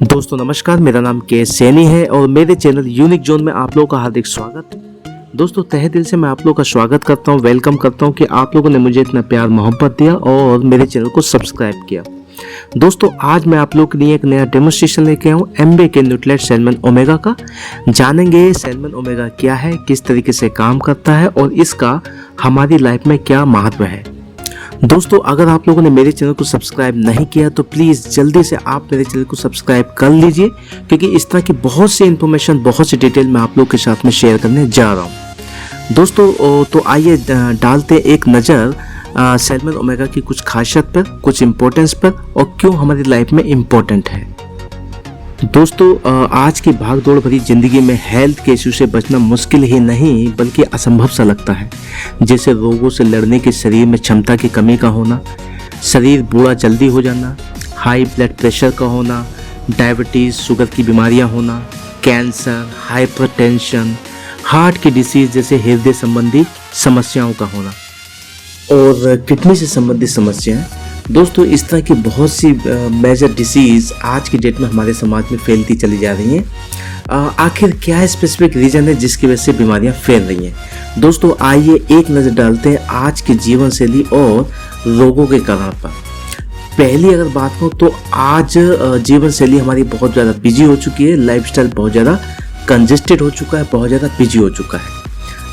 दोस्तों नमस्कार, मेरा नाम के सैनी है और मेरे चैनल यूनिक जोन में आप लोगों का हार्दिक स्वागत है। दोस्तों तहे दिल से मैं आप लोगों का स्वागत करता हूं, वेलकम करता हूं कि आप लोगों ने मुझे इतना प्यार मोहब्बत दिया और मेरे चैनल को सब्सक्राइब किया। दोस्तों आज मैं आप लोगों के लिए एक नया डेमोन्स्ट्रेशन लेके आया हूँ एमबीके न्यूट्लेट सैल्मन ओमेगा का। जानेंगे सैल्मन ओमेगा क्या है, किस तरीके से काम करता है और इसका हमारी लाइफ में क्या महत्व है। दोस्तों अगर आप लोगों ने मेरे चैनल को सब्सक्राइब नहीं किया तो प्लीज़ जल्दी से आप मेरे चैनल को सब्सक्राइब कर लीजिए, क्योंकि इस तरह की बहुत सी इन्फॉर्मेशन, बहुत सी डिटेल मैं आप लोगों के साथ में शेयर करने जा रहा हूं। दोस्तों तो आइए डालते एक नज़र सैल्मन ओमेगा की कुछ खासियत पर, कुछ इम्पोर्टेंस पर और क्यों हमारी लाइफ में इम्पोर्टेंट है। दोस्तों आज की भागदौड़ भरी जिंदगी में हेल्थ के इश्यू से बचना मुश्किल ही नहीं बल्कि असंभव सा लगता है। जैसे रोगों से लड़ने की शरीर में क्षमता की कमी का होना, शरीर बूढ़ा जल्दी हो जाना, हाई ब्लड प्रेशर का होना, डायबिटीज़ शुगर की बीमारियां होना, कैंसर, हाइपरटेंशन, हार्ट की डिसीज जैसे हृदय संबंधी समस्याओं का होना और किडनी से संबंधित समस्याएं। दोस्तों इस तरह की बहुत सी मेजर डिसीज़ आज की डेट में हमारे समाज में फैलती चली जा रही हैं। आखिर क्या स्पेसिफिक रीज़न है जिसकी वजह से बीमारियां फैल रही हैं। दोस्तों आइए एक नज़र डालते हैं आज की जीवन शैली और रोगों के कारण पर। पहली अगर बात हो तो आज जीवन शैली हमारी बहुत ज़्यादा बिजी हो चुकी है, लाइफस्टाइल बहुत ज़्यादा कंजेस्टेड हो चुका है, बहुत ज़्यादा बिजी हो चुका है।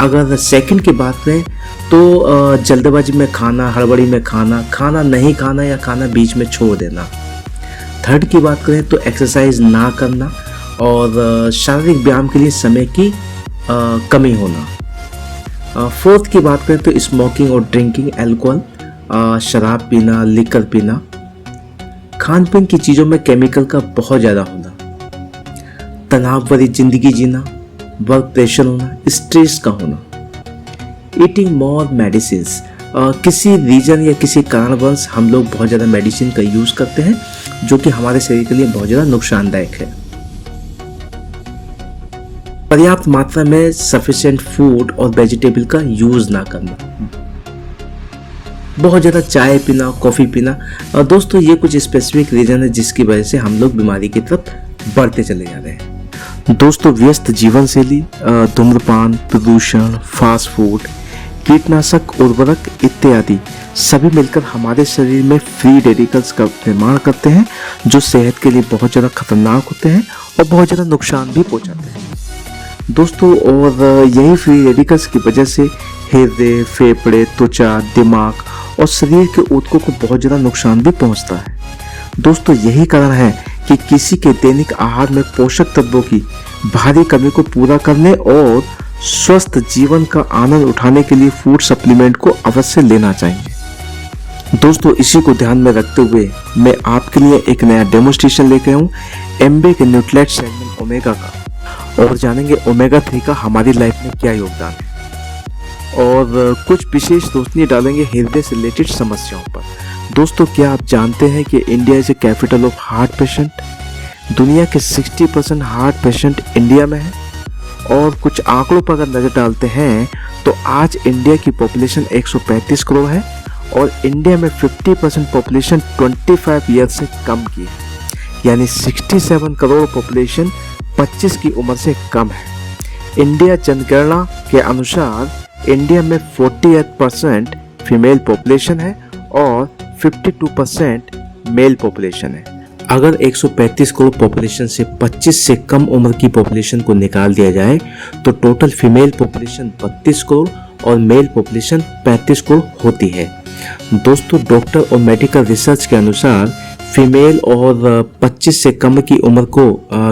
अगर सेकंड की बात करें तो जल्दबाजी में खाना, हड़बड़ी में खाना, खाना नहीं खाना या खाना बीच में छोड़ देना। थर्ड की बात करें तो एक्सरसाइज ना करना और शारीरिक व्यायाम के लिए समय की कमी होना। फोर्थ की बात करें तो स्मोकिंग और ड्रिंकिंग, अल्कोहल, शराब पीना, लिकर पीना, खान पीन की चीज़ों में केमिकल का बहुत ज़्यादा होना, तनाव भरी जिंदगी जीना, वर्क प्रेशर होना, स्ट्रेस का होना, ईटिंग मोर मेडिसिन। किसी रीजन या किसी कारणवश हम लोग बहुत ज़्यादा मेडिसिन का यूज़ करते हैं जो कि हमारे शरीर के लिए बहुत ज़्यादा नुकसानदायक है। पर्याप्त मात्रा में सफिशिएंट फूड और वेजिटेबल का यूज़ ना करना, बहुत ज़्यादा चाय पीना, कॉफ़ी पीना। दोस्तों ये कुछ स्पेसिफिक रीजन है जिसकी वजह से हम लोग बीमारी की तरफ बढ़ते चले जा रहे हैं। दोस्तों व्यस्त जीवन शैली, धूम्रपान, प्रदूषण, फास्ट फूड, कीटनाशक, उर्वरक इत्यादि सभी मिलकर हमारे शरीर में फ्री रेडिकल्स का निर्माण करते हैं जो सेहत के लिए बहुत ज़्यादा खतरनाक होते हैं और बहुत ज़्यादा नुकसान भी पहुंचाते हैं। दोस्तों और यही फ्री रेडिकल्स की वजह से हृदय, फेफड़े, त्वचा, दिमाग और शरीर के ऊतकों को बहुत ज़्यादा नुकसान भी पहुँचता है। दोस्तों यही कारण है कि किसी के दैनिक आहार में पोषक तत्वों की भारी कमी को पूरा करने और स्वस्थ जीवन का आनंद उठाने के लिए फूड सप्लीमेंट को अवश्य लेना चाहिए। दोस्तों इसी को ध्यान में रखते हुए मैं आपके लिए एक नया डेमोन्स्ट्रेशन लेके आया हूँ एमबीके न्यूट्लेट सैल्मन ओमेगा का, और जानेंगे ओमेगा 3 का हमारी लाइफ में क्या योगदान है और कुछ विशेष रोशनी डालेंगे हृदय से रिलेटेड समस्याओं पर। दोस्तों क्या आप जानते हैं कि India is a capital of heart patient. दुनिया के 60% हार्ट पेशेंट इंडिया में है और कुछ आंकड़ों पर अगर नज़र डालते हैं तो आज इंडिया की पॉपुलेशन 135 करोड़ है और इंडिया में 50% पॉपुलेशन 25 ईयर से कम की है, यानी 67 करोड़ पॉपुलेशन 25 की उम्र से कम है। इंडिया जनगणना के अनुसार इंडिया में 48% फीमेल पॉपुलेशन है और 52% मेल पॉपुलेशन है। अगर 135 करोड़ पॉपुलेशन से 25 से कम उम्र की पॉपुलेशन को निकाल दिया जाए तो टोटल फीमेल पॉपुलेशन 32 करोड़ और मेल पॉपुलेशन 35 करोड़ होती है। दोस्तों डॉक्टर और मेडिकल रिसर्च के अनुसार फीमेल और 25 से कम की उम्र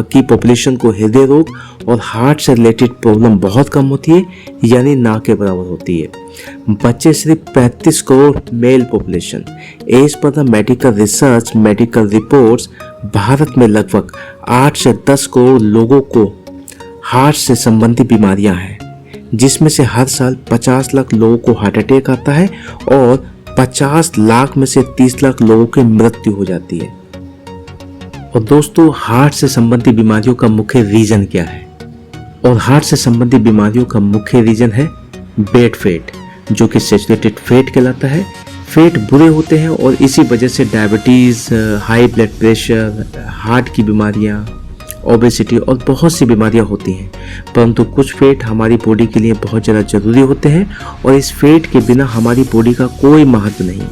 की पॉपुलेशन को हृदय रोग और हार्ट से रिलेटेड प्रॉब्लम बहुत कम होती है, यानी ना के बराबर होती है। बच्चे सिर्फ 35 crore male population. As per the medical research, medical reports, Bharat में लगभग 8 से 10 करोड़ लोगों को हार्ट से संबंधित बीमारियां हैं, जिसमें से हर साल 50 लाख लोगों को हार्ट अटैक आता है और 50 लाख में से 30 लाख लोगों की मृत्यु हो जाती है। और दोस्तों हार्ट से संबंधित बीमारियों का मुख्य रीजन क्या है? और हार्ट से संबंधित बीमारियों का मुख्य रीजन है बैड फैट, जो कि सैचुरेटेड फैट कहलाता है, फैट बुरे होते हैं और इसी वजह से diabetes, high blood pressure, heart की बीमारियां, ओबेसिटी और बहुत सी बीमारियां होती हैं। परंतु कुछ फैट हमारी बॉडी के लिए बहुत ज़्यादा ज़रूरी होते हैं और इस फैट के बिना हमारी बॉडी का कोई महत्व नहीं।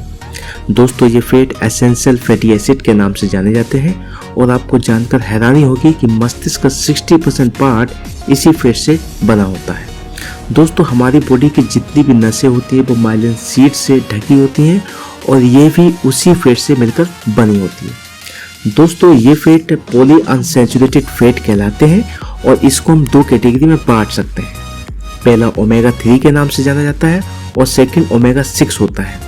दोस्तों, ये फैट एसेंशियल फैटी एसिड के नाम से जाने जाते हैं और आपको जानकर हैरानी होगी कि मस्तिष्क का 60% पार्ट इसी फैट से बना होता है। दोस्तों, हमारी बॉडी की जितनी भी नसें होती हैं वो माइलिन शीट से ढकी होती हैं और ये भी उसी फैट से मिलकर बनी होती है। दोस्तों, ये फैट पॉली अनसैचुरेटेड फैट कहलाते हैं और इसको हम दो कैटेगरी में बांट सकते हैं। पहला ओमेगा 3 के नाम से जाना जाता है और सेकंड ओमेगा 6 होता है।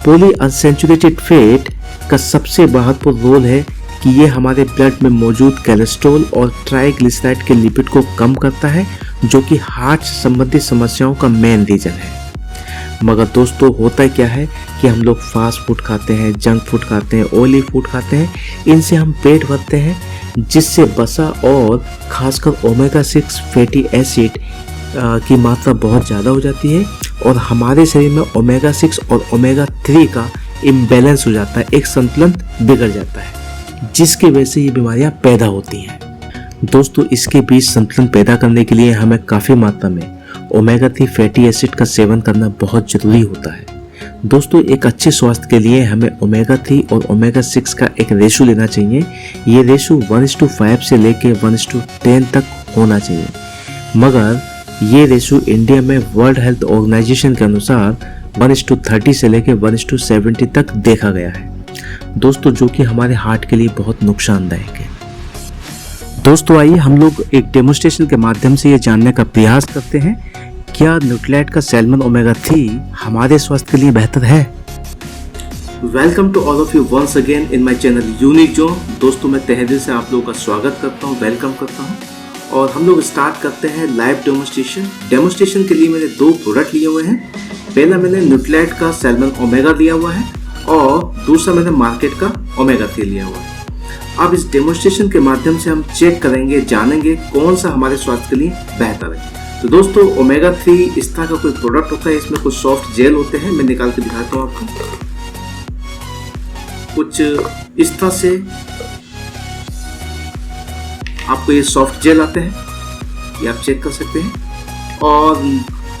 पॉली अनसैचुरेटेड फैट का सबसे महत्वपूर्ण रोल है कि ये हमारे ब्लड में मौजूद कोलेस्ट्रॉल और ट्राइग्लिसराइड के लिपिड को कम करता है, जो कि हार्ट से संबंधित समस्याओं का मेन रीजन है। मगर दोस्तों, होता क्या है कि हम लोग फास्ट फूड खाते हैं, जंक फूड खाते हैं, ऑयली फूड खाते हैं, इनसे हम पेट भरते हैं, जिससे वसा और खासकर ओमेगा 6 फैटी एसिड की मात्रा बहुत ज़्यादा हो जाती है और हमारे शरीर में ओमेगा 6 और ओमेगा 3 का इम्बैलेंस हो जाता है, एक संतुलन बिगड़ जाता है, जिसकी वजह से ये बीमारियां पैदा होती हैं। दोस्तों, इसके बीच संतुलन पैदा करने के लिए हमें काफ़ी मात्रा में ओमेगा 3 फैटी एसिड का सेवन करना बहुत ज़रूरी होता है। दोस्तों, एक अच्छे स्वास्थ्य के लिए हमें ओमेगा 3 और ओमेगा 6 का एक रेशो लेना चाहिए। ये रेशो 1:5 से लेके 1:10 तक होना चाहिए। मगर ये रेशो इंडिया में वर्ल्ड हेल्थ ऑर्गेनाइजेशन के अनुसार 1:30 से लेके 1:70 तक देखा गया है। दोस्तों, जो कि हमारे हार्ट के लिए बहुत नुकसानदायक है। दोस्तों, आइए हम लोग एक डेमोन्स्ट्रेशन के माध्यम से ये जानने का प्रयास करते हैं, क्या न्यूट्रीलाइट का सैल्मन ओमेगा 3 हमारे स्वास्थ्य के लिए बेहतर है। Welcome to all of you once again in my channel unique zone. दोस्तों, मैं तहे दिल से आप लोगों का स्वागत करता हूँ, वेलकम करता हूँ और हम लोग स्टार्ट करते हैं लाइव डेमोन्स्ट्रेशन के लिए मैंने 2 प्रोडक्ट लिए हुए हैं। पहला मैंने न्यूट्रीलाइट का सैल्मन ओमेगा लिया हुआ है और दूसरा मैंने मार्केट का ओमेगा 3 लिया हुआ है। अब इस डेमोन्स्ट्रेशन के माध्यम से हम चेक करेंगे, जानेंगे कौन सा हमारे स्वास्थ्य के लिए बेहतर है। तो दोस्तों, ओमेगा 3 इस तरह का कोई प्रोडक्ट होता है, इसमें कुछ सॉफ्ट जेल होते हैं, मैं निकाल के दिखाता हूँ आपको। कुछ इस तरह से आपको ये सॉफ्ट जेल आते हैं, ये आप चेक कर सकते हैं। और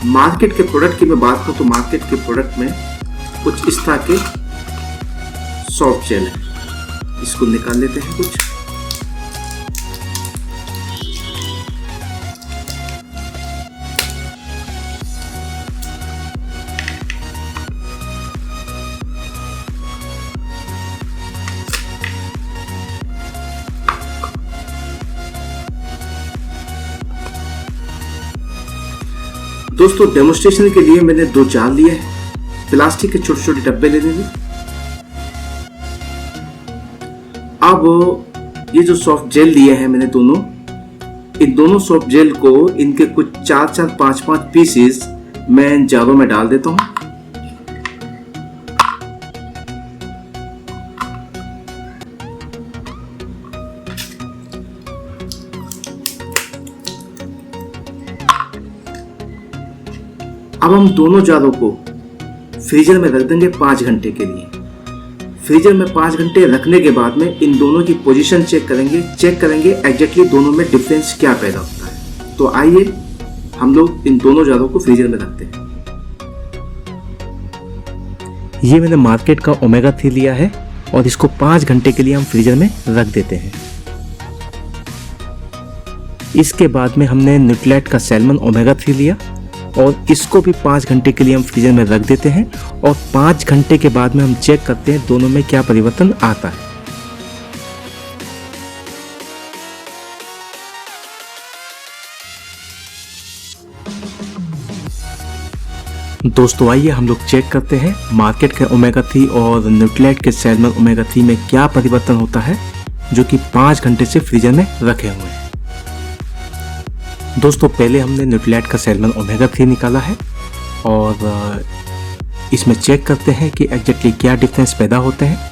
मार्केट के प्रोडक्ट की मैं बात करूँ तो मार्केट के प्रोडक्ट में कुछ इस तरह के सॉफ्ट जेल है, इसको निकाल लेते हैं कुछ। दोस्तों, डेमोन्स्ट्रेशन के लिए मैंने 2 जार लिए हैं, प्लास्टिक के छोटे छोटे डब्बे ले लेंगे। अब ये जो सॉफ्ट जेल लिए हैं मैंने इन दोनों सॉफ्ट जेल को इनके कुछ 4-4, 5-5 पीसेस मैं इन जारों में डाल देता हूं। अब हम दोनों जारों को फ्रीजर में रख देंगे 5 घंटे के लिए। फ्रीजर में 5 घंटे रखने के बाद में इन दोनों की पोजीशन चेक करेंगे एग्जैक्टली दोनों में डिफरेंस क्या पैदा होता है। तो आइए हम लोग इन दोनों जारों को फ्रीजर में रखते हैं। ये मैंने मार्केट का ओमेगा 3 लिया है और इसको 5 घंटे के लिए हम फ्रीजर में रख देते हैं। इसके बाद में हमने न्यूट्रीलाइट का सैल्मन ओमेगा 3 लिया और इसको भी 5 घंटे के लिए हम फ्रीजर में रख देते हैं और 5 घंटे के बाद में हम चेक करते हैं दोनों में क्या परिवर्तन आता है। दोस्तों, आइए हम लोग चेक करते हैं मार्केट के ओमेगा 3 और न्यूट्रीलाइट के सैल्मन ओमेगा 3 में क्या परिवर्तन होता है, जो कि 5 घंटे से फ्रीजर में रखे हुए हैं। दोस्तों, पहले हमने न्यूट्रीलाइट का सैल्मन ओमेगा 3 निकाला है और इसमें चेक करते हैं कि एग्जैक्टली क्या डिफरेंस पैदा होते हैं।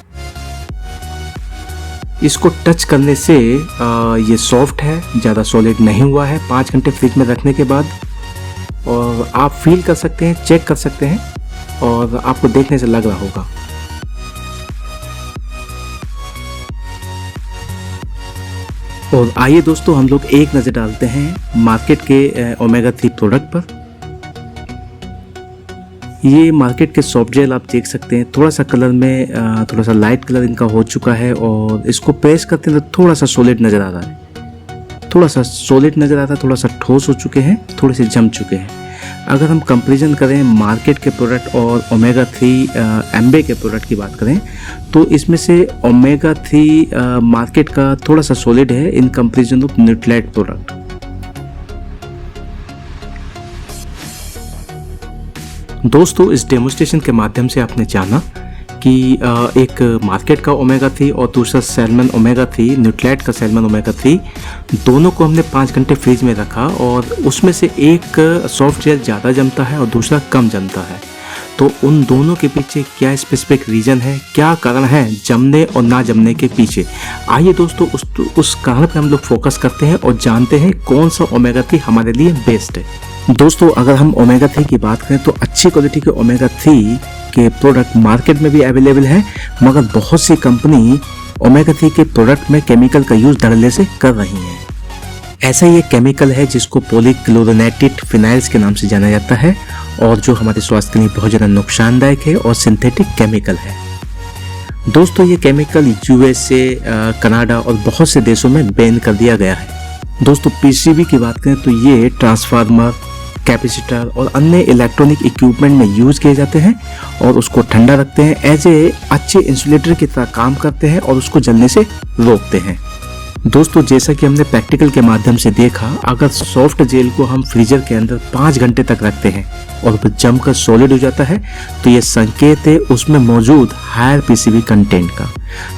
इसको टच करने से ये सॉफ्ट है, ज़्यादा सॉलिड नहीं हुआ है 5 घंटे फ्रिज में रखने के बाद। और आप फील कर सकते हैं, चेक कर सकते हैं और आपको देखने से लग रहा होगा। और आइए दोस्तों हम लोग एक नज़र डालते हैं मार्केट के ओमेगा 3 प्रोडक्ट पर। ये मार्केट के सॉफ्ट जेल आप देख सकते हैं, थोड़ा सा कलर में थोड़ा सा लाइट कलर इनका हो चुका है और इसको प्रेस करते हैं तो थोड़ा सा सॉलिड नज़र आ रहा है, थोड़ा सा सॉलिड नज़र आ रहा है, थोड़ा सा ठोस हो चुके हैं, थोड़े से जम चुके हैं। अगर हम कंपैरिजन करें मार्केट के प्रोडक्ट और ओमेगा 3 एम्बे के प्रोडक्ट की बात करें तो इसमें से ओमेगा 3 मार्केट का थोड़ा सा सॉलिड है in comparison of Nutrilite product. दोस्तों इस डेमोस्ट्रेशन के माध्यम से आपने जाना कि एक मार्केट का ओमेगा 3 और दूसरा सैल्मन ओमेगा 3 न्यूट्रीलाइट का सैल्मन ओमेगा 3 दोनों को हमने 5 घंटे फ्रीज में रखा और उसमें से एक सॉफ्ट जेल ज़्यादा जमता है और दूसरा कम जमता है। तो उन दोनों के पीछे क्या स्पेसिफिक रीज़न है, क्या कारण है जमने और ना जमने के पीछे, आइए दोस्तों उस कारण पर हम लोग फोकस करते हैं और जानते हैं कौन सा ओमेगा 3 हमारे लिए बेस्ट है। दोस्तों अगर हम ओमेगा 3 की बात करें तो अच्छी क्वालिटी के ओमेगा 3 के प्रोडक्ट मार्केट में भी अवेलेबल है, मगर बहुत सी कंपनी ओमेगा 3 के प्रोडक्ट में केमिकल का यूज़ धड़ल्ले से कर रही है। ऐसा ही एक केमिकल है जिसको पॉलीक्लोरोनेटेड फिनाइल्स के नाम से जाना जाता है और जो हमारे स्वास्थ्य के लिए बहुत ज़्यादा नुकसानदायक है और सिंथेटिक केमिकल है। दोस्तों ये केमिकल यूएसए, कनाडा और बहुत से देशों में बैन कर दिया गया है। दोस्तों पीसीबी की बात करें तो ये ट्रांसफार्मर, कैपेसिटर और अन्य इलेक्ट्रॉनिक इक्विपमेंट में यूज़ किए जाते हैं और उसको ठंडा रखते हैं, एज ए अच्छे इंसुलेटर की तरह काम करते हैं और उसको जलने से रोकते हैं। दोस्तों जैसा कि हमने प्रैक्टिकल के माध्यम से देखा, अगर सॉफ्ट जेल को हम फ्रीजर के अंदर 5 घंटे तक रखते हैं और वह जमकर सॉलिड हो जाता है तो ये संकेत है उसमें मौजूद हायर पीसीबी कंटेंट का।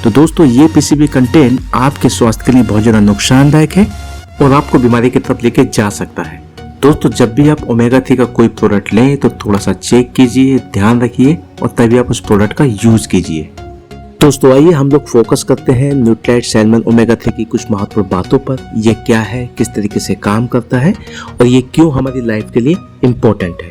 तो दोस्तों ये पीसीबी कंटेंट आपके स्वास्थ्य के लिए बहुत ज़्यादा नुकसानदायक है और आपको बीमारी की तरफ लेके जा सकता है। दोस्तों जब भी आप ओमेगा 3 का कोई प्रोडक्ट लें तो थोड़ा सा चेक कीजिए, ध्यान रखिए और तभी आप उस प्रोडक्ट का यूज कीजिए। दोस्तों आइए हम लोग फोकस करते हैं न्यूट्रीलाइट सैल्मन ओमेगा 3 की कुछ महत्वपूर्ण बातों पर। ये क्या है, किस तरीके से काम करता है और ये क्यों हमारी लाइफ के लिए इम्पोर्टेंट है।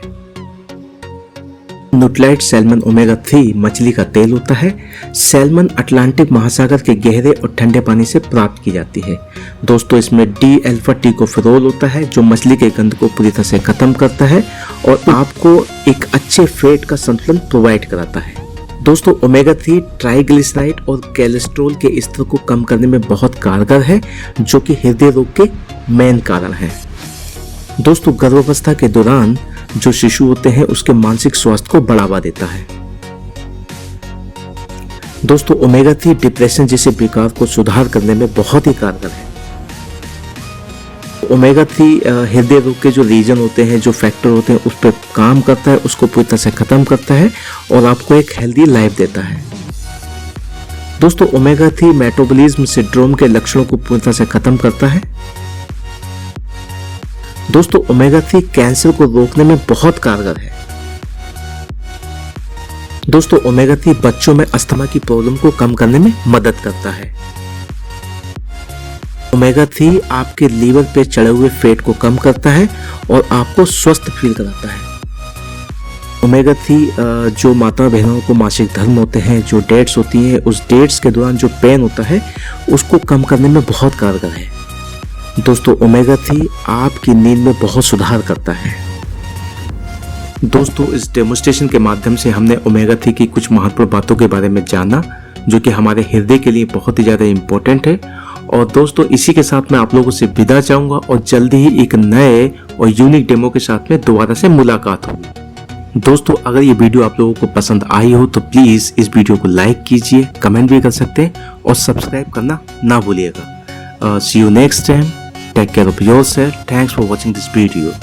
न्यूट्रीलाइट सैल्मन ओमेगा 3 मछली का तेल होता है। सैल्मन अटलांटिक महासागर के गहरे और ठंडे पानी से प्राप्त की जाती है। दोस्तों इसमें डी अल्फा टिकोफेरोल होता है जो मछली के गंध को पूरी तरह से खत्म करता है और आपको एक अच्छे फैट का संतुलन प्रोवाइड कराता है। दोस्तों ओमेगा 3 ट्राइग्लिसराइड और कोलेस्ट्रॉल के स्तर को कम करने में बहुत कारगर है जो कि हृदय रोग के मेन कारण है। दोस्तों गर्भावस्था के दौरान जो शिशु होते हैं उसके मानसिक स्वास्थ्य को बढ़ावा देता है। दोस्तों ओमेगा 3 डिप्रेशन जैसे विकार को सुधार करने में बहुत ही कारगर है। ओमेगा 3 हृदय रोग के जो रीजन होते हैं, जो फैक्टर होते हैं उस पर काम करता है, उसको पूरी तरह से खत्म करता है और आपको एक हेल्दी लाइफ देता है। दोस्तों ओमेगा 3 मेटाबॉलिज्म सिंड्रोम के लक्षणों को पूरी तरह से खत्म करता है। दोस्तों ओमेगा 3 कैंसर को रोकने में बहुत कारगर है। दोस्तों ओमेगा 3 बच्चों में अस्थमा की प्रॉब्लम को कम करने में मदद करता है। ओमेगा 3 आपके लीवर पे चढ़े हुए फैट को कम करता है और आपको स्वस्थ फील कराता है। ओमेगा 3 जो माता बहनों को मासिक धर्म होते हैं, जो डेट्स होती हैं, उस डेट्स के दौरान जो पेन होता है उसको कम करने में बहुत कारगर है। दोस्तों ओमेगा 3 आपकी नींद में बहुत सुधार करता है। दोस्तों इस डेमोस्ट्रेशन के माध्यम से हमने ओमेगा 3 की कुछ महत्वपूर्ण बातों के बारे में जाना जो कि हमारे हृदय के लिए बहुत ही ज़्यादा इम्पोर्टेंट है। और दोस्तों इसी के साथ मैं आप लोगों से विदा चाहूँगा और जल्दी ही एक नए और यूनिक डेमो के साथ में दोबारा से मुलाकात होगी। दोस्तों अगर ये वीडियो आप लोगों को पसंद आई हो तो प्लीज़ इस वीडियो को लाइक कीजिए, कमेंट भी कर सकते हैं और सब्सक्राइब करना ना भूलिएगा। See you next time. Take care of yourself. Thanks for watching this video.